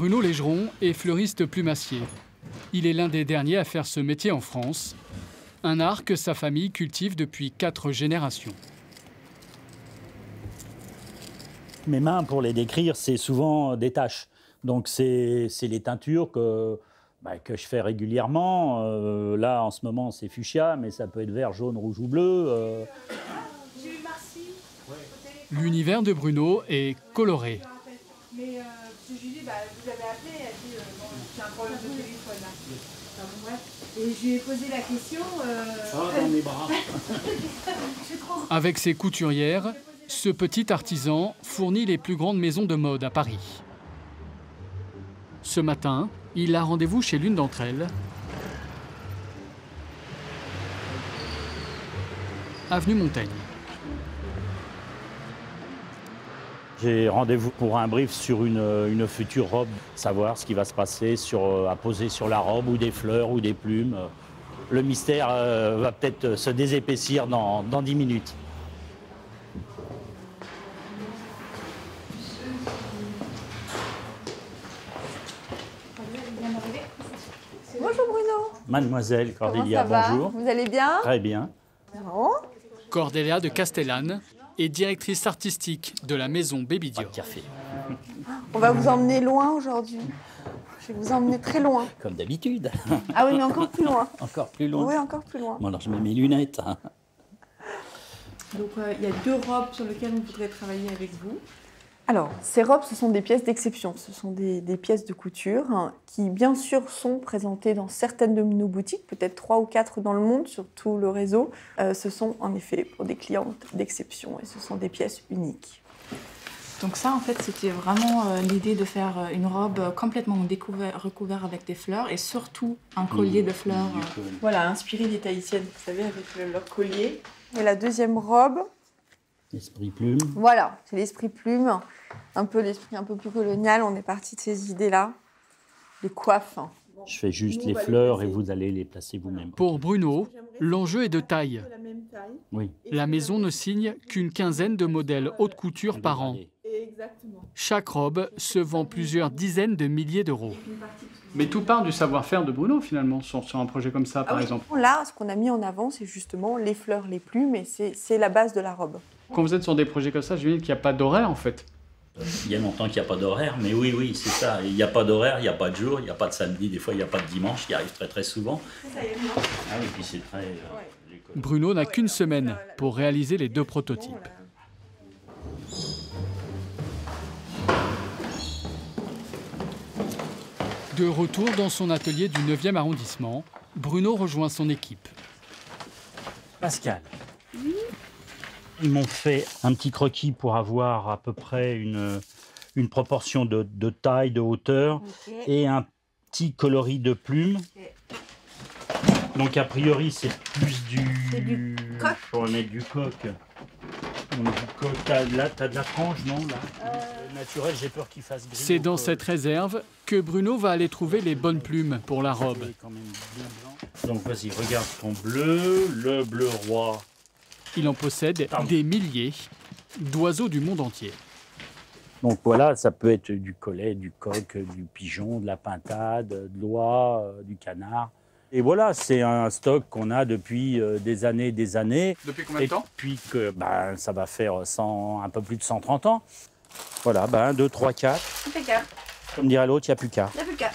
Bruno Légeron est fleuriste plumassier. Il est l'un des derniers à faire ce métier en France, un art que sa famille cultive depuis 4 générations. Mes mains, pour les décrire, c'est souvent des taches. Donc c'est les teintures que je fais régulièrement. Là, en ce moment, c'est fuchsia, mais ça peut être vert, jaune, rouge ou bleu. L'univers de Bruno est coloré. Mais Julie, vous avez appelé, elle a dit c'est un problème de téléphone là. Et je lui ai posé la question. Dans mes bras. Avec ses couturières, ce petit artisan fournit les plus grandes maisons de mode à Paris. Ce matin, il a rendez-vous chez l'une d'entre elles, avenue Montaigne. J'ai rendez-vous pour un brief sur une future robe, savoir ce qui va se passer à poser sur la robe, ou des fleurs, ou des plumes. Le mystère va peut-être se désépaissir dans 10 minutes. Bonjour Bruno. Mademoiselle Cordélia, Comment ça va? bonjour. Vous allez bien? Très bien. Bon. Cordélia de Castellane est directrice artistique de la maison Baby Dior. Café. On va vous emmener loin aujourd'hui. Je vais vous emmener très loin. Comme d'habitude. Ah oui, mais encore plus loin. Encore plus loin. Oui, encore plus loin. Bon, alors je mets mes lunettes. Donc il y a 2 robes sur lesquelles on voudrait travailler avec vous. Alors, ces robes, ce sont des pièces d'exception. Ce sont des pièces de couture qui, bien sûr, sont présentées dans certaines de nos boutiques, peut-être 3 ou 4 dans le monde, sur tout le réseau. Ce sont en effet pour des clientes d'exception et ce sont des pièces uniques. Donc ça, en fait, c'était vraiment l'idée de faire une robe complètement recouverte avec des fleurs et surtout un collier de fleurs. Voilà, inspiré des Tahitiennes, vous savez, avec leur collier. Et la deuxième robe, L'esprit plume. voilà, c'est l'esprit plume, un peu l'esprit un peu plus colonial. On est parti de ces idées-là, les coiffes. Je fais juste les fleurs et vous allez les placer vous-même. Pour Bruno, l'enjeu est de taille. Oui. La maison ne signe qu'une quinzaine de modèles haute couture par an. Chaque robe se vend plusieurs dizaines de milliers d'euros. Mais tout part du savoir-faire de Bruno, finalement, sur un projet comme ça, par exemple. Là, ce qu'on a mis en avant, c'est justement les fleurs, les plumes, et c'est la base de la robe. Quand vous êtes sur des projets comme ça, je veux dire qu'il n'y a pas d'horaire, en fait. Il y a longtemps qu'il n'y a pas d'horaire, mais oui, c'est ça. Il n'y a pas d'horaire, il n'y a pas de jour, il n'y a pas de samedi, des fois il n'y a pas de dimanche, qui arrive très très souvent. Ah oui, puis c'est très... Bruno n'a qu'une semaine pour réaliser les 2 prototypes. De retour dans son atelier du 9e arrondissement, Bruno rejoint son équipe. Pascal. Ils m'ont fait un petit croquis pour avoir à peu près une proportion de taille, de hauteur, et un petit coloris de plumes. Donc a priori c'est plus du coq. Pour mettre du coq. Donc, du coq, là t'as de la frange, non là Naturel, j'ai peur qu'il fasse gris. C'est dans cette réserve que Bruno va aller trouver les bonnes plumes pour la robe. Donc vas-y, regarde ton bleu, le bleu roi. Il en possède des milliers d'oiseaux du monde entier. Donc voilà, ça peut être du collet, du coq, du pigeon, de la pintade, de l'oie, du canard. Et voilà, c'est un stock qu'on a depuis des années. Depuis combien de temps? Depuis que ça va faire un peu plus de 130 ans. Voilà, 1, 2, 3, 4. Impeccable. Comme dirait l'autre, il n'y a plus qu'à. Il n'y a plus qu'à.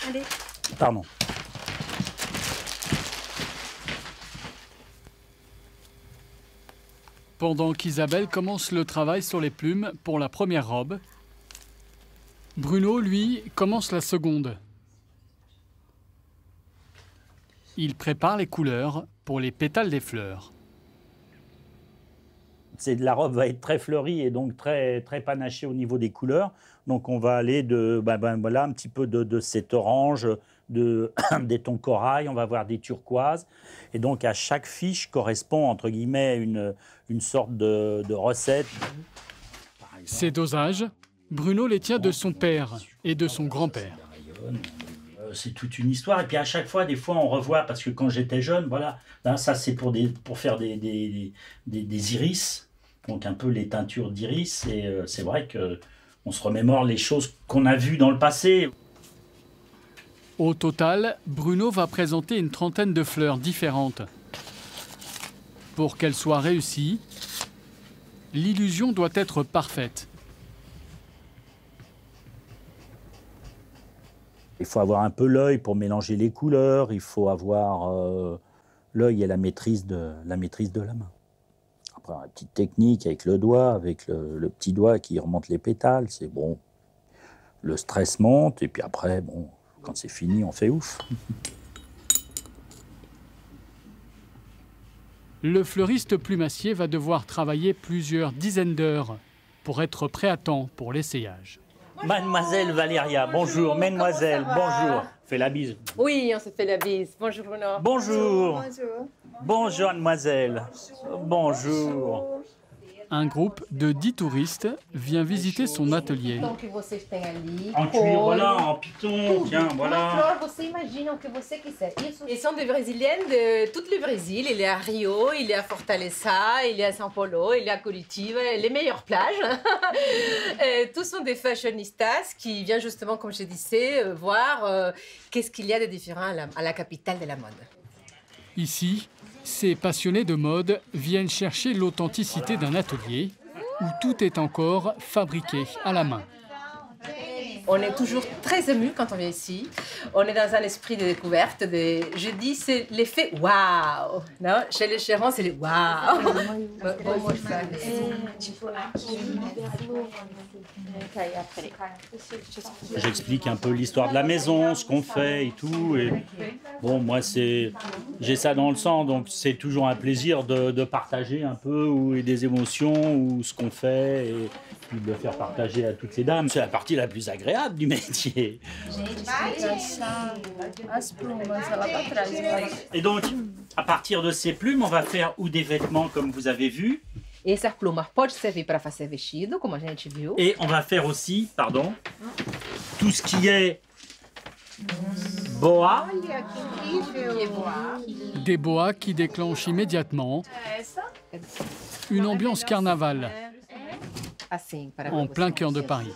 Allez. Pardon. Pendant qu'Isabelle commence le travail sur les plumes pour la première robe, Bruno, lui, commence la seconde. Il prépare les couleurs pour les pétales des fleurs. La robe va être très fleurie et donc très, très panachée au niveau des couleurs. Donc on va aller de voilà, un petit peu de cet orange, des tons corail, on va avoir des turquoises. Et donc à chaque fiche correspond entre guillemets une sorte de recette. Ces dosages, Bruno les tient de son père et de son grand-père. C'est toute une histoire. Et puis à chaque fois, des fois, on revoit, parce que quand j'étais jeune, voilà, là, ça c'est pour faire des iris, donc un peu les teintures d'iris. Et c'est vrai que on se remémore les choses qu'on a vues dans le passé. Au total, Bruno va présenter une trentaine de fleurs différentes. Pour qu'elles soient réussies, l'illusion doit être parfaite. Il faut avoir un peu l'œil pour mélanger les couleurs, il faut avoir l'œil et la maîtrise de la main. Après, une petite technique avec le doigt, avec le petit doigt qui remonte les pétales, c'est bon. Le stress monte, et puis après, bon, quand c'est fini, on fait ouf. Le fleuriste plumassier va devoir travailler plusieurs dizaines d'heures pour être prêt à temps pour l'essayage. Mademoiselle Valéria, bonjour. Mesdemoiselles, bonjour. Fais la bise. Oui, on se fait la bise. Bonjour Bruno. Bonjour. Bonjour, mademoiselle. Bonjour. Un groupe de 10 touristes vient visiter son atelier. En cuir, voilà, en python, tiens, voilà. Ils sont des Brésiliennes de tout le Brésil. Il est à Rio, il est à Fortaleza, il est à São Paulo, il est à Curitiba, les meilleures plages. Tous sont des fashionistas qui viennent justement, comme je disais, voir qu'est-ce qu'il y a de différent à la capitale de la mode. Ici, ces passionnés de mode viennent chercher l'authenticité d'un atelier où tout est encore fabriqué à la main. On est toujours très ému quand on vient ici. On est dans un esprit de découverte. Je dis, c'est l'effet waouh. Non, chez les Chérons, c'est le waouh. J'explique un peu l'histoire de la maison, ce qu'on fait et tout. Et bon, moi, j'ai ça dans le sang, donc c'est toujours un plaisir de partager un peu des émotions ou ce qu'on fait. Et puis de faire partager à toutes les dames. C'est la partie la plus agréable du métier. Et donc, à partir de ces plumes, on va faire ou des vêtements comme vous avez vu. Essa pluma pode servir para fazer vestido, como a gente viu. Et on va faire aussi, pardon, tout ce qui est boa. Des boas qui déclenchent immédiatement une ambiance carnaval. En plein cœur de Paris.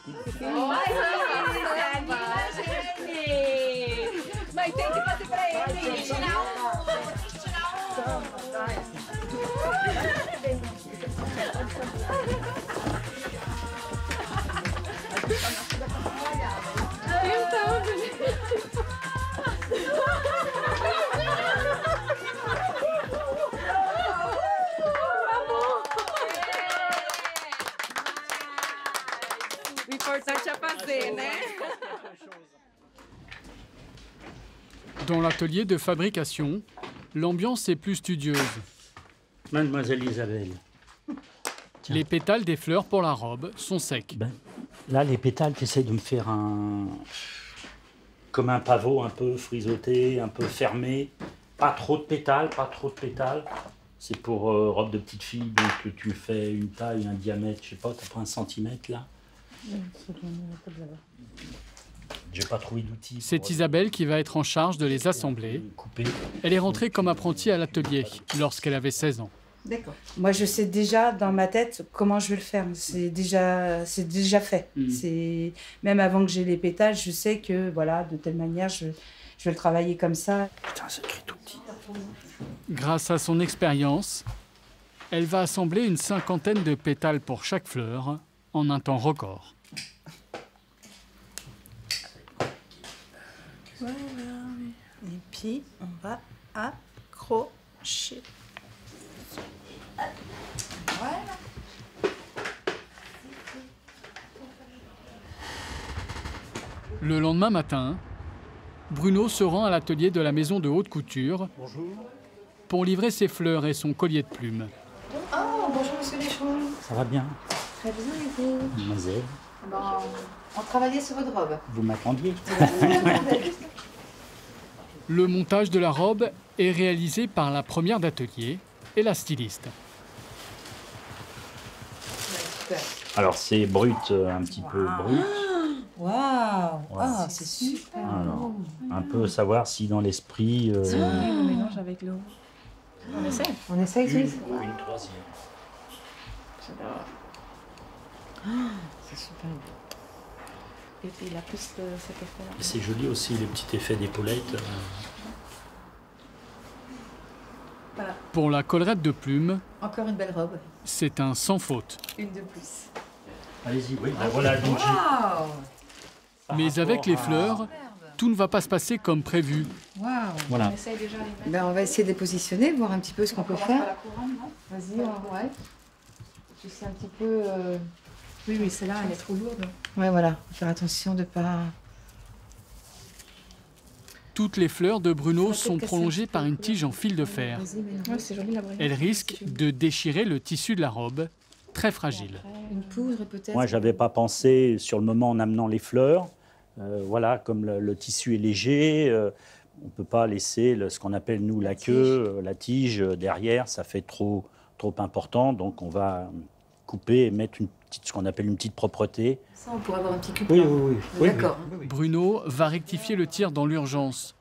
Dans l'atelier de fabrication, l'ambiance est plus studieuse. Mademoiselle Isabelle. Tiens. Les pétales des fleurs pour la robe sont secs. Là, les pétales, tu essaies de me faire comme un pavot un peu frisotté, un peu fermé. Pas trop de pétales, pas trop de pétales. C'est pour robe de petite fille, donc tu fais une taille, un diamètre, je sais pas, t'as pas 1 centimètre là. J'ai pas trouvé d'outils. C'est Isabelle qui va être en charge de les assembler. Elle est rentrée comme apprentie à l'atelier lorsqu'elle avait 16 ans. D'accord. Moi, je sais déjà dans ma tête comment je vais le faire. C'est déjà fait. Même avant que j'ai les pétales, je sais que voilà, de telle manière, je vais le travailler comme ça. Putain, c'est écrit tout petit. Grâce à son expérience, elle va assembler une 50aine de pétales pour chaque fleur en un temps record. Voilà. Et puis, on va accrocher. Voilà. Le lendemain matin, Bruno se rend à l'atelier de la maison de haute couture. Bonjour. Pour livrer ses fleurs et son collier de plumes. Oh, bonjour monsieur Deschamps. Ça va bien? Très bien, et vous? Mademoiselle. Bon, on travaillait sur votre robe. Vous m'attendiez? Le montage de la robe est réalisé par la première d'atelier et la styliste. Alors c'est brut, un petit peu brut. Waouh! Ouais. Ah, c'est super! Alors, un peu savoir si dans l'esprit... On mélange avec l'eau. On essaie? On essaie, une troisième. C'est super. Et puis il a plus cet effet-là. C'est joli aussi, le petit effet d'épaulette. Voilà. Pour la collerette de plumes, Encore une belle robe. c'est un sans faute. Une de plus. Allez-y, oui, ben voilà. Donc Mais avec les fleurs, tout ne va pas se passer comme prévu. Waouh. Voilà. On essaye déjà de les mettre. Ben, on va essayer de les positionner, voir un petit peu ce qu'on peut faire. La couronne, non? Vas-y, ouais. Je sais un petit peu... Oui, mais celle-là, elle est trop lourde. Ouais, voilà. Faut faire attention de pas... Toutes les fleurs de Bruno sont prolongées par une tige en fil de fer. Ouais, c'est joli la brillante. Elles risquent de déchirer le tissu de la robe, très fragile. Une poudre peut-être. Moi, j'avais pas pensé sur le moment en amenant les fleurs. Voilà, comme le tissu est léger, on ne peut pas laisser ce qu'on appelle, nous, la queue, la tige derrière. Ça fait trop important. Donc, on va couper et mettre ce qu'on appelle une petite propreté. Ça, on pourrait avoir un petit cube. Oui. D'accord. Bruno va rectifier le tir dans l'urgence,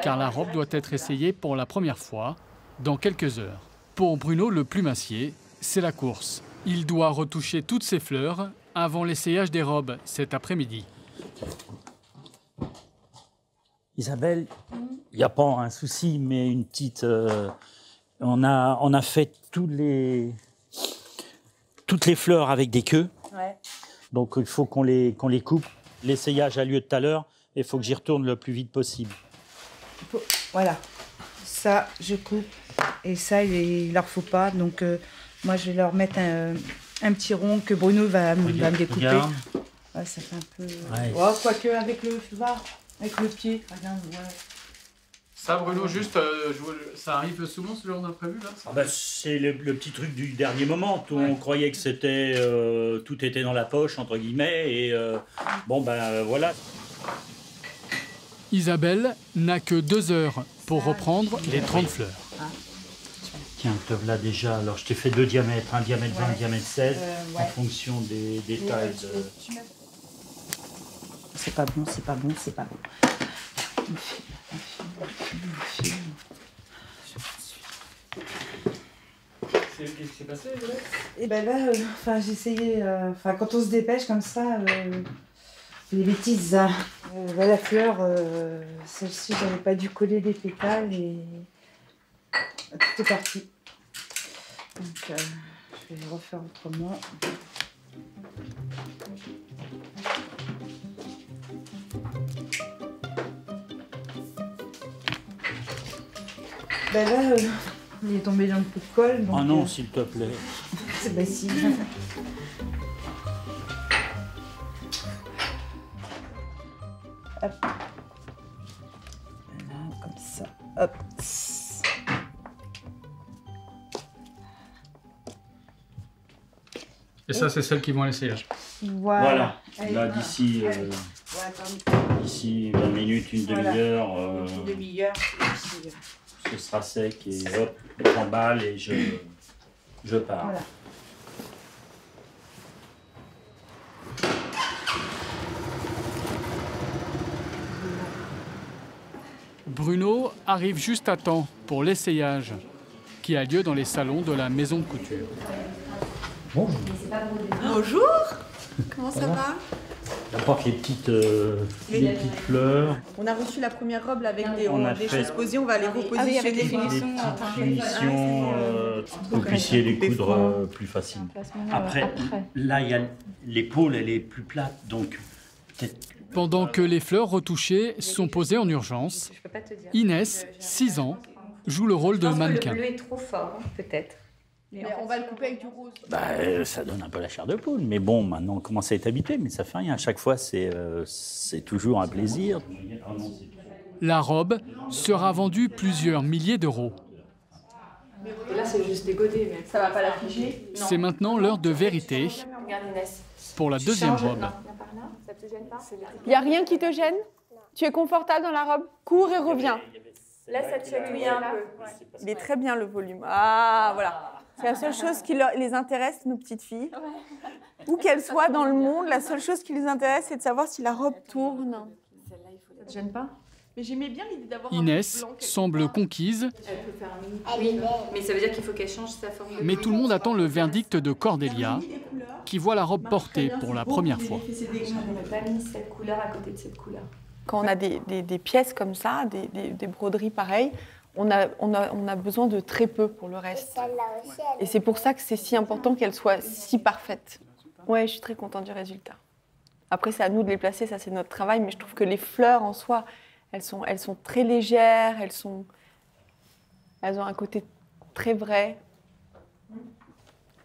car la robe doit être essayée pour la première fois dans quelques heures. Pour Bruno, le plumassier, c'est la course. Il doit retoucher toutes ses fleurs avant l'essayage des robes cet après-midi. Isabelle, il n'y a pas un souci, mais une petite... on a fait toutes les fleurs avec des queues. Ouais. Donc il faut qu'on les coupe. L'essayage a lieu tout à l'heure et il faut que j'y retourne le plus vite possible. Voilà. Ça, je coupe. Et ça, il leur faut pas. Donc, moi, je vais leur mettre un petit rond que Bruno va me découper. Regarde. Ouais, ça fait un peu... Ouais. Oh, quoique avec le avec le pied. Regarde, ouais. Ça, Bruno, juste, ça arrive souvent ce genre d'imprévu là? Ah bah, c'est le petit truc du dernier moment. On croyait que c'était tout était dans la poche, entre guillemets. Et voilà. Isabelle n'a que 2 heures pour reprendre les 30 fleurs. Tiens, te voilà déjà. Alors, je t'ai fait 2 diamètres, un diamètre 20, un diamètre 16, en fonction des tailles. C'est pas bon, c'est pas bon, c'est pas bon. Qu'est-ce qui s'est passé? Et ben là, j'ai essayé, quand on se dépêche comme ça, les bêtises, la fleur, celle-ci, j'avais pas dû coller des pétales et tout est parti. Donc, je vais refaire autrement. Ben là, il est tombé dans le pot de colle. Donc, Oh non, s'il te plaît. c'est facile. Hop. Voilà, comme ça. Hop. Et ça, c'est celles qui vont à l'essayage. Voilà. Là, d'ici 20 minutes, une demi-heure, Une demi-heure. ce sera sec et hop, j'emballe et je pars. Voilà. Bruno arrive juste à temps pour l'essayage, qui a lieu dans les salons de la maison de couture. Bonjour. Bonjour. Comment ça va? J'apporte les petites fleurs. On a reçu la première robe là, avec On a des fait- choses posées, on va les repositionner. avec les Les finitions. petites finitions, que vous puissiez les coudre plus facilement. Après, là, il y a l'épaule, elle est plus plate, donc peut-être. Pendant que les fleurs retouchées sont posées en urgence, Je peux pas te dire. Inès, 6 ans, joue le rôle de mannequin. Le bleu est trop fort, peut-être. Mais on va le couper avec du rose. Ça donne un peu la chair de poule, mais bon, maintenant on commence à être habitué, mais ça fait rien. À chaque fois, c'est toujours un plaisir. La robe sera vendue plusieurs milliers d'euros. Là, c'est juste des godets, mais Ça va pas l'afficher? C'est maintenant l'heure de vérité regarde Inès. pour la deuxième robe. Il n'y a rien qui te gêne? Tu es confortable dans la robe? Cours et reviens. Là, ça te chatouille un peu. Il est très bien le volume. Ah, voilà. C'est la seule chose qui les intéresse, nos petites filles. Où qu'elles soient dans le monde, la seule chose qui les intéresse, c'est de savoir si la robe tourne. Ça te gêne pas? Mais j'aimais bien l'idée d'avoir Inès semble conquise, Elle peut faire un mini. Oui, mais ça veut dire qu'il faut qu'elle change sa forme de... mais tout le monde attend le verdict de Cordélia, qui voit la robe portée pour la première fois. Je n'aurais pas mis cette couleur à côté de cette couleur. Quand on a des pièces comme ça, des broderies pareilles, on a besoin de très peu pour le reste. Et c'est pour ça que c'est si important qu'elle soit si parfaite. Ouais, je suis très contente du résultat. Après, c'est à nous de les placer, ça c'est notre travail, mais je trouve que les fleurs en soi, elles sont très légères, elles ont un côté très vrai.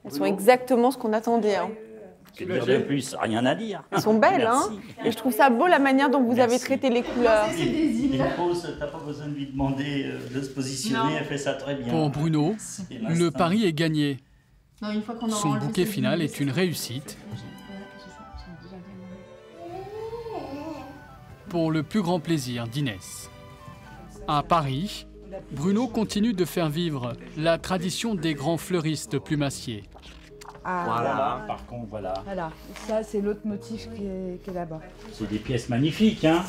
Elles sont exactement ce qu'on attendait. Hein. Que dire de plus? Rien à dire. Elles sont belles, hein. Et je trouve ça beau la manière dont vous avez traité les couleurs. T'as pas besoin de lui demander de se positionner, elle fait ça très bien. Pour Bruno, le pari est gagné. Non, une fois qu'on aura Son enlevé bouquet ce final gris, est une réussite. Pour le plus grand plaisir d'Inès. À Paris, Bruno continue de faire vivre la tradition des grands fleuristes plumassiers. Ah, Voilà, par contre, voilà. Voilà, ça c'est l'autre motif qui est là-bas. C'est des pièces magnifiques, hein.